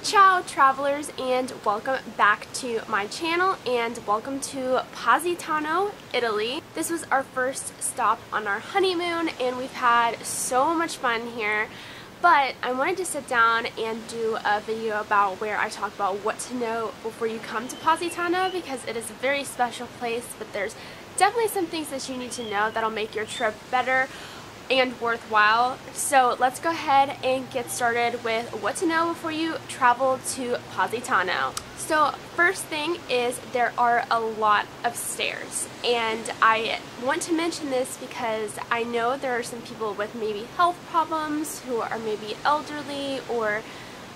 Ciao travelers, and welcome back to my channel, and welcome to Positano, Italy. This was our first stop on our honeymoon and we've had so much fun here, but I wanted to sit down and do a video about where I talk about what to know before you come to Positano, because it is a very special place, but there's definitely some things that you need to know that'll make your trip better and worthwhile. So let's go ahead and get started with what to know before you travel to Positano. So first thing is there are a lot of stairs, and I want to mention this because I know there are some people with maybe health problems who are maybe elderly, or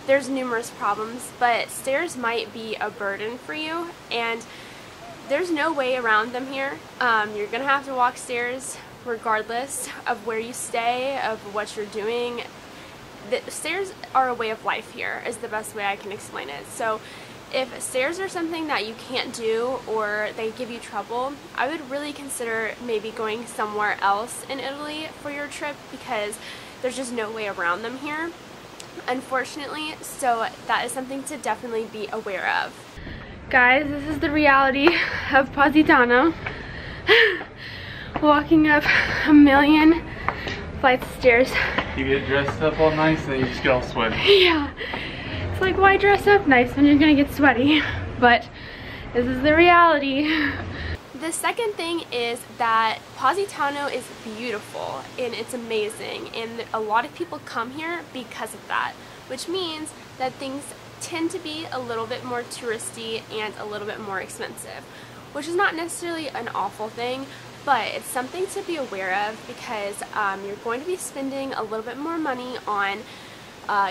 there's numerous problems, but stairs might be a burden for you, and there's no way around them here. You're gonna have to walk stairs regardless of where you stay, of what you're doing. The stairs are a way of life here, is the best way I can explain it. So if stairs are something that you can't do or they give you trouble, I would really consider maybe going somewhere else in Italy for your trip, because there's just no way around them here, unfortunately. So that is something to definitely be aware of. Guys, this is the reality of Positano. Walking up a million flights of stairs. You get dressed up all nice and then you just get all sweaty. Yeah. It's like, why dress up nice when you're gonna get sweaty? But this is the reality. The second thing is that Positano is beautiful and it's amazing, and a lot of people come here because of that, which means that things tend to be a little bit more touristy and a little bit more expensive, which is not necessarily an awful thing, but it's something to be aware of, because you're going to be spending a little bit more money on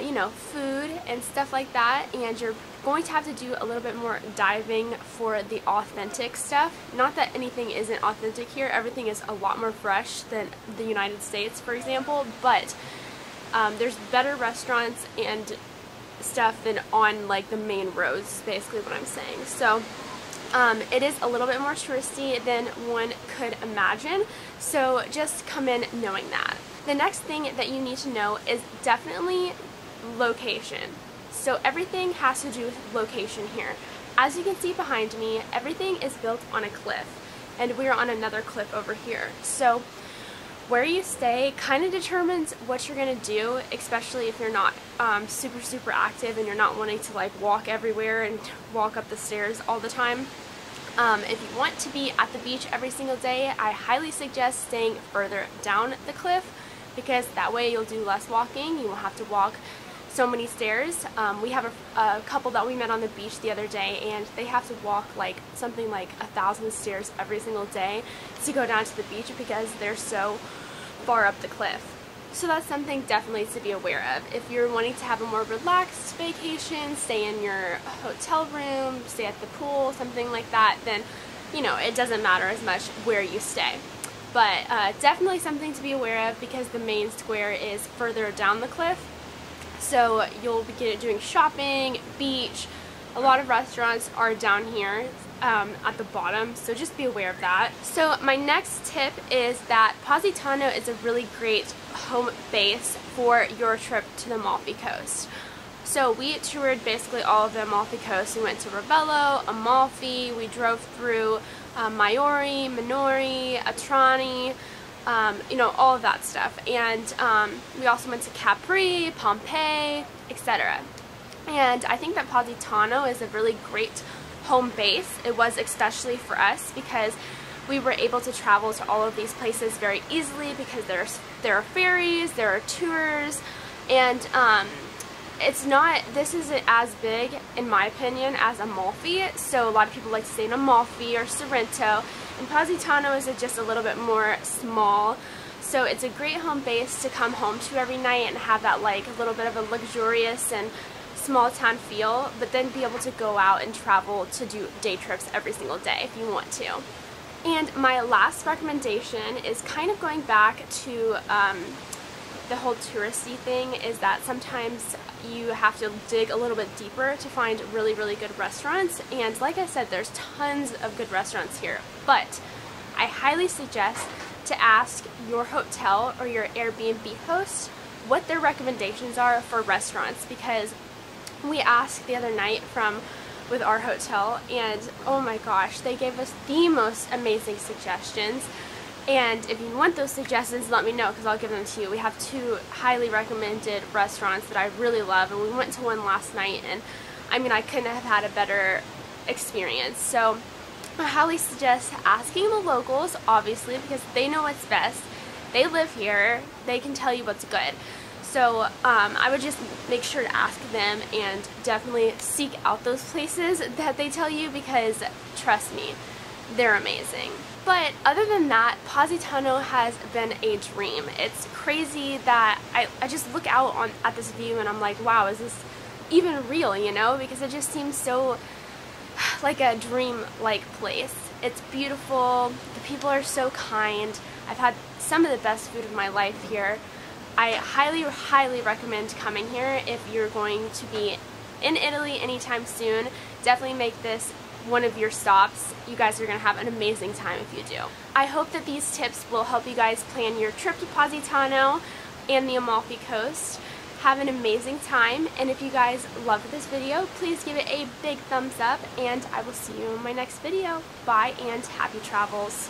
you know, food and stuff like that, and you're going to have to do a little bit more diving for the authentic stuff. Not that anything isn't authentic here, everything is a lot more fresh than the United States, for example, but there's better restaurants and stuff than on like the main roads, is basically what I'm saying. So it is a little bit more touristy than one could imagine, so just come in knowing that. The next thing that you need to know is definitely location. So everything has to do with location here. As you can see behind me, everything is built on a cliff, and we're on another cliff over here. So where you stay kind of determines what you're going to do, especially if you're not super active and you're not wanting to like walk everywhere and walk up the stairs all the time. If you want to be at the beach every single day, I highly suggest staying further down the cliff, because that way you'll do less walking. You won't have to walk so many stairs. We have a couple that we met on the beach the other day, and they have to walk like something like 1,000 stairs every single day to go down to the beach because they're so far up the cliff. So that's something definitely to be aware of. If you're wanting to have a more relaxed vacation, stay in your hotel room, stay at the pool, something like that, then you know, it doesn't matter as much where you stay. But definitely something to be aware of, because the main square is further down the cliff. So you'll be doing shopping, beach, a lot of restaurants are down here at the bottom, so just be aware of that. So my next tip is that Positano is a really great home base for your trip to the Amalfi Coast. So we toured basically all of the Amalfi Coast. We went to Ravello, Amalfi, we drove through Maiori, Minori, Atrani, you know, all of that stuff. And we also went to Capri, Pompeii, etc. And I think that Positano is a really great home base. It was especially for us because we were able to travel to all of these places very easily, because there are ferries, there are tours, and this isn't as big, in my opinion, as Amalfi. So a lot of people like to stay in Amalfi or Sorrento, and Positano is just a little bit more small. So it's a great home base to come home to every night and have that like a little bit of a luxurious and small town feel, but then be able to go out and travel to do day trips every single day if you want to. And my last recommendation is kind of going back to the whole touristy thing, is that sometimes you have to dig a little bit deeper to find really good restaurants. And like I said, there's tons of good restaurants here, but I highly suggest to ask your hotel or your Airbnb host what their recommendations are for restaurants, because We asked the other night with our hotel, and oh my gosh, they gave us the most amazing suggestions. And if you want those suggestions, let me know, because I'll give them to you. We have 2 highly recommended restaurants that I really love, and we went to one last night, and I mean, I couldn't have had a better experience. So I highly suggest asking the locals, obviously, because they know what's best. They live here, they can tell you what's good. So I would just make sure to ask them, and definitely seek out those places that they tell you, because trust me, they're amazing. But other than that, Positano has been a dream. It's crazy that I just look out at this view and I'm like, wow, is this even real, you know? Because it just seems so like a dream-like place. It's beautiful, the people are so kind. I've had some of the best food of my life here. I highly, highly recommend coming here if you're going to be in Italy anytime soon. Definitely make this one of your stops. You guys are going to have an amazing time if you do. I hope that these tips will help you guys plan your trip to Positano and the Amalfi Coast. Have an amazing time, and if you guys loved this video, please give it a big thumbs up, and I will see you in my next video. Bye and happy travels.